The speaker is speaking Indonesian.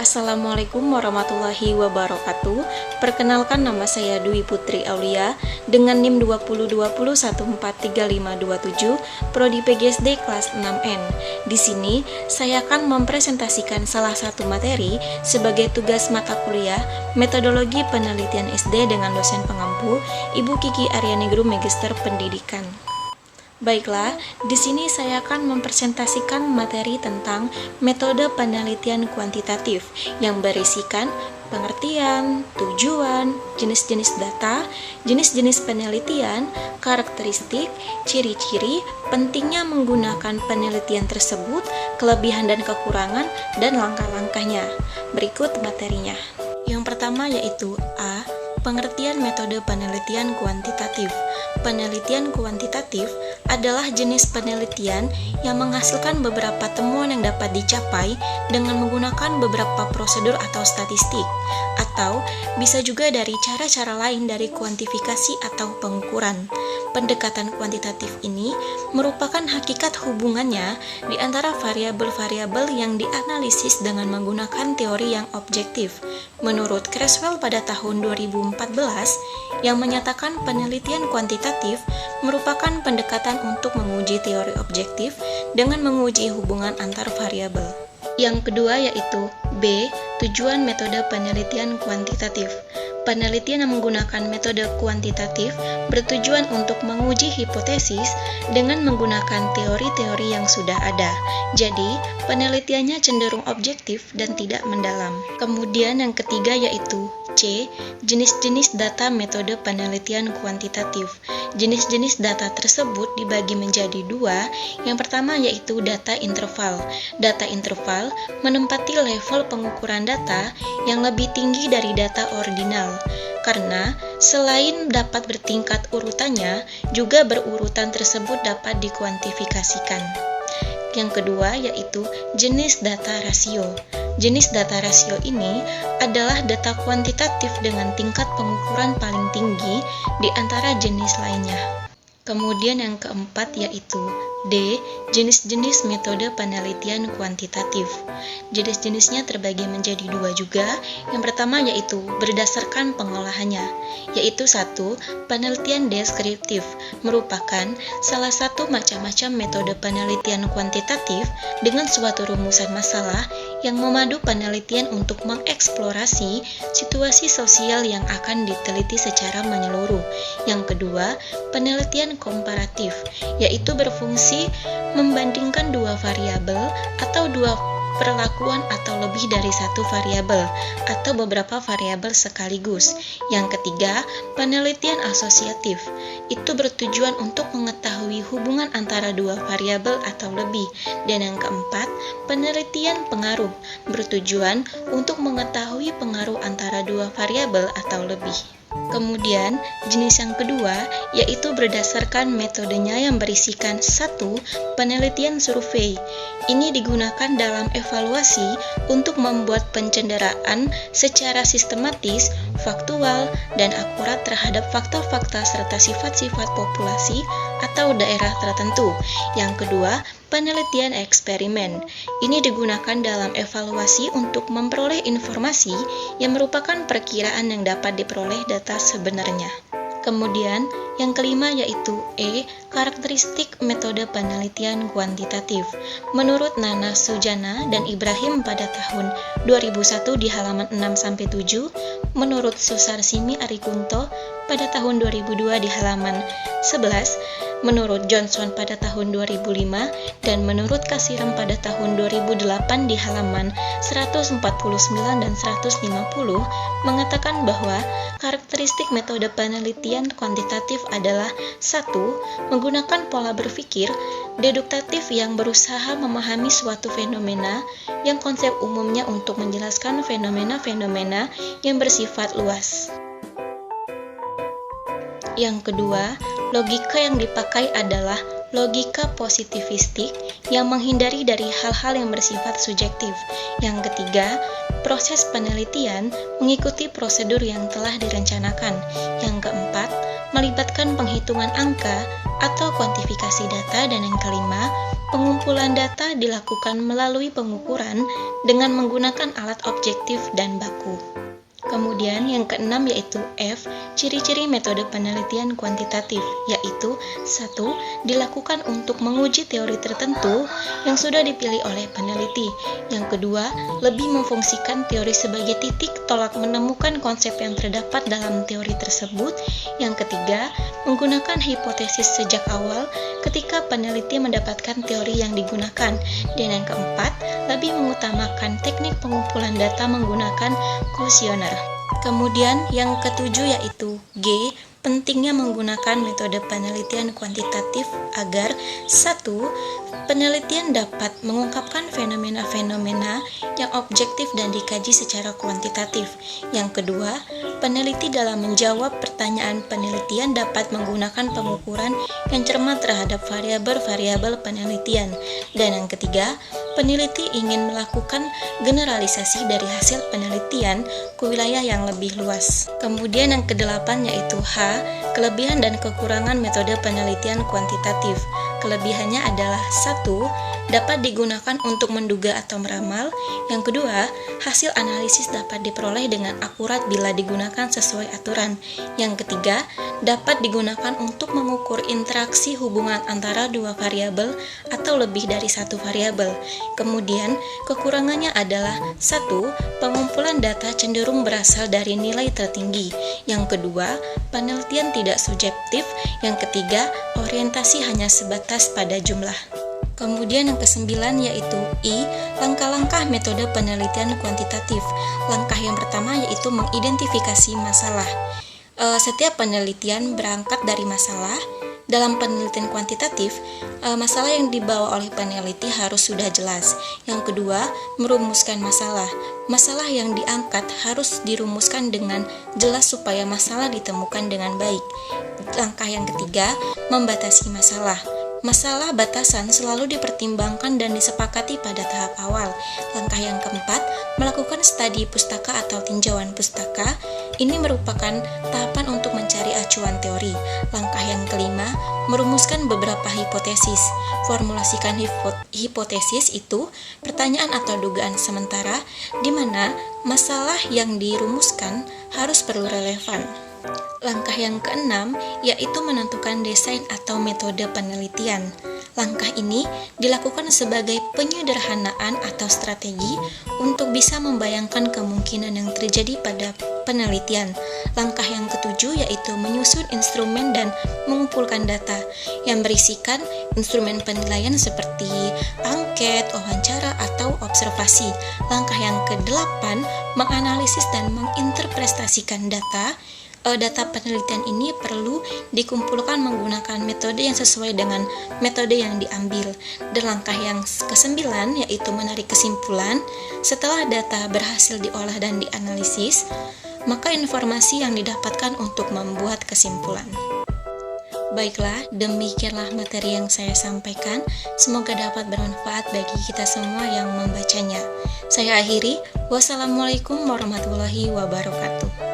Assalamualaikum warahmatullahi wabarakatuh. Perkenalkan, nama saya Dwi Putri Aulia dengan NIM 2020143527, Prodi PGSD kelas 6N. Di sini saya akan mempresentasikan salah satu materi sebagai tugas mata kuliah Metodologi Penelitian SD dengan dosen pengampu Ibu Kiki Aryani Guru Magister Pendidikan. Baiklah, di sini saya akan mempresentasikan materi tentang metode penelitian kuantitatif yang berisikan pengertian, tujuan, jenis-jenis data, jenis-jenis penelitian, karakteristik, ciri-ciri, pentingnya menggunakan penelitian tersebut, kelebihan dan kekurangan, dan langkah-langkahnya. Berikut materinya. Yang pertama yaitu A. Pengertian metode penelitian kuantitatif. Penelitian kuantitatif adalah jenis penelitian yang menghasilkan beberapa temuan yang dapat dicapai dengan menggunakan beberapa prosedur atau statistik, atau bisa juga dari cara-cara lain dari kuantifikasi atau pengukuran. Pendekatan kuantitatif ini merupakan hakikat hubungannya di antara variabel-variabel yang dianalisis dengan menggunakan teori yang objektif. Menurut Creswell pada tahun 2014, yang menyatakan penelitian kuantitatif merupakan pendekatan untuk menguji teori objektif dengan menguji hubungan antar variabel. Yang kedua yaitu B. Tujuan metode penelitian kuantitatif. Penelitian yang menggunakan metode kuantitatif bertujuan untuk menguji hipotesis dengan menggunakan teori-teori yang sudah ada. Jadi, penelitiannya cenderung objektif dan tidak mendalam. Kemudian yang ketiga yaitu C. Jenis-jenis data metode penelitian kuantitatif. Jenis-jenis data tersebut dibagi menjadi dua. Yang pertama yaitu data interval. Data interval menempati level pengukuran data yang lebih tinggi dari data ordinal, karena selain dapat bertingkat urutannya, juga berurutan tersebut dapat dikuantifikasikan. Yang kedua yaitu jenis data rasio. Jenis data rasio ini adalah data kuantitatif dengan tingkat pengukuran paling tinggi di antara jenis lainnya. Kemudian yang keempat yaitu D. Jenis-jenis metode penelitian kuantitatif. Jenis-jenisnya terbagi menjadi dua juga. Yang pertama yaitu berdasarkan pengolahannya, yaitu 1. Penelitian deskriptif merupakan salah satu macam-macam metode penelitian kuantitatif dengan suatu rumusan masalah yang memadu penelitian untuk mengeksplorasi situasi sosial yang akan diteliti secara menyeluruh. Yang kedua, penelitian komparatif, yaitu berfungsi membandingkan dua variabel atau dua perlakuan atau lebih dari satu variabel atau beberapa variabel sekaligus. Yang ketiga, penelitian asosiatif. Itu bertujuan untuk mengetahui hubungan antara dua variabel atau lebih. Dan yang keempat, penelitian pengaruh. Bertujuan untuk mengetahui pengaruh antara dua variabel atau lebih. Kemudian, jenis yang kedua yaitu berdasarkan metodenya yang berisikan 1. Penelitian survei. Ini digunakan dalam evaluasi untuk membuat pencenderaan secara sistematis, faktual, dan akurat terhadap fakta-fakta serta sifat-sifat populasi atau daerah tertentu. Yang kedua, penelitian eksperimen. Ini digunakan dalam evaluasi untuk memperoleh informasi yang merupakan perkiraan yang dapat diperoleh data sebenarnya. Kemudian, yang kelima yaitu E. Karakteristik metode penelitian kuantitatif. Menurut Nana Sujana dan Ibrahim pada tahun 2001 di halaman 6-7, menurut Susarsimi Arikunto pada tahun 2002 di halaman 11, menurut Johnson pada tahun 2005, dan menurut Kasiram pada tahun 2008 di halaman 149 dan 150, mengatakan bahwa karakteristik metode penelitian kuantitatif adalah 1. Menggunakan pola berpikir deduktatif yang berusaha memahami suatu fenomena yang konsep umumnya untuk menjelaskan fenomena-fenomena yang bersifat luas. Yang kedua, logika yang dipakai adalah logika positivistik yang menghindari dari hal-hal yang bersifat subjektif. Yang ketiga, proses penelitian mengikuti prosedur yang telah direncanakan. Yang keempat, melibatkan penghitungan angka atau kuantifikasi data. Dan yang kelima, Pengumpulan data dilakukan melalui pengukuran dengan menggunakan alat objektif dan baku. Kemudian yang keenam yaitu F, ciri-ciri metode penelitian kuantitatif, yaitu 1. Dilakukan untuk menguji teori tertentu yang sudah dipilih oleh peneliti. Yang kedua, lebih memfungsikan teori sebagai titik tolak menemukan konsep yang terdapat dalam teori tersebut. Yang ketiga, menggunakan hipotesis sejak awal ketika peneliti mendapatkan teori yang digunakan. Dan yang keempat, lebih mengutamakan teknik pengumpulan data menggunakan kuesioner. Kemudian yang ketujuh yaitu G, pentingnya menggunakan metode penelitian kuantitatif agar 1. Penelitian dapat mengungkapkan fenomena-fenomena yang objektif dan dikaji secara kuantitatif. Yang kedua, peneliti dalam menjawab pertanyaan penelitian dapat menggunakan pengukuran yang cermat terhadap variabel-variabel penelitian. Dan yang ketiga, peneliti ingin melakukan generalisasi dari hasil penelitian ke wilayah yang lebih luas. Kemudian yang kedelapan yaitu H, kelebihan dan kekurangan metode penelitian kuantitatif. Kelebihannya adalah 1. Dapat digunakan untuk menduga atau meramal. Yang kedua, hasil analisis dapat diperoleh dengan akurat bila digunakan sesuai aturan. Yang ketiga, dapat digunakan untuk mengukur interaksi hubungan antara dua variabel atau lebih dari satu variabel. Kemudian, kekurangannya adalah 1. Pengumpulan data cenderung berasal dari nilai tertinggi. Yang kedua, penelitian tidak subjektif. Yang ketiga, orientasi hanya sebatas pada jumlah. Kemudian yang kesembilan yaitu I, langkah-langkah metode penelitian kuantitatif. Langkah yang pertama yaitu mengidentifikasi masalah. Setiap penelitian berangkat dari masalah. Dalam penelitian kuantitatif, masalah yang dibawa oleh peneliti harus sudah jelas. Yang kedua, merumuskan masalah. Masalah yang diangkat harus dirumuskan dengan jelas supaya masalah ditemukan dengan baik. Langkah yang ketiga, membatasi masalah. Masalah batasan selalu dipertimbangkan dan disepakati pada tahap awal. Langkah yang keempat, melakukan studi pustaka atau tinjauan pustaka. Ini merupakan tahapan untuk mencari acuan teori. Langkah yang kelima, merumuskan beberapa hipotesis. Formulasikan hipotesis itu pertanyaan atau dugaan sementara di mana masalah yang dirumuskan harus perlu relevan. Langkah yang keenam yaitu menentukan desain atau metode penelitian. Langkah ini dilakukan sebagai penyederhanaan atau strategi untuk bisa membayangkan kemungkinan yang terjadi pada penelitian. Langkah yang ketujuh yaitu menyusun instrumen dan mengumpulkan data yang berisikan instrumen penilaian seperti angket, wawancara, atau observasi. Langkah yang kedelapan, menganalisis dan menginterpretasikan data. Data penelitian ini perlu dikumpulkan menggunakan metode yang sesuai dengan metode yang diambil. Dan langkah yang kesembilan yaitu menarik kesimpulan. Setelah data berhasil diolah dan dianalisis, maka informasi yang didapatkan untuk membuat kesimpulan. Baiklah, demikianlah materi yang saya sampaikan. Semoga dapat bermanfaat bagi kita semua yang membacanya. Saya akhiri. Wassalamualaikum warahmatullahi wabarakatuh.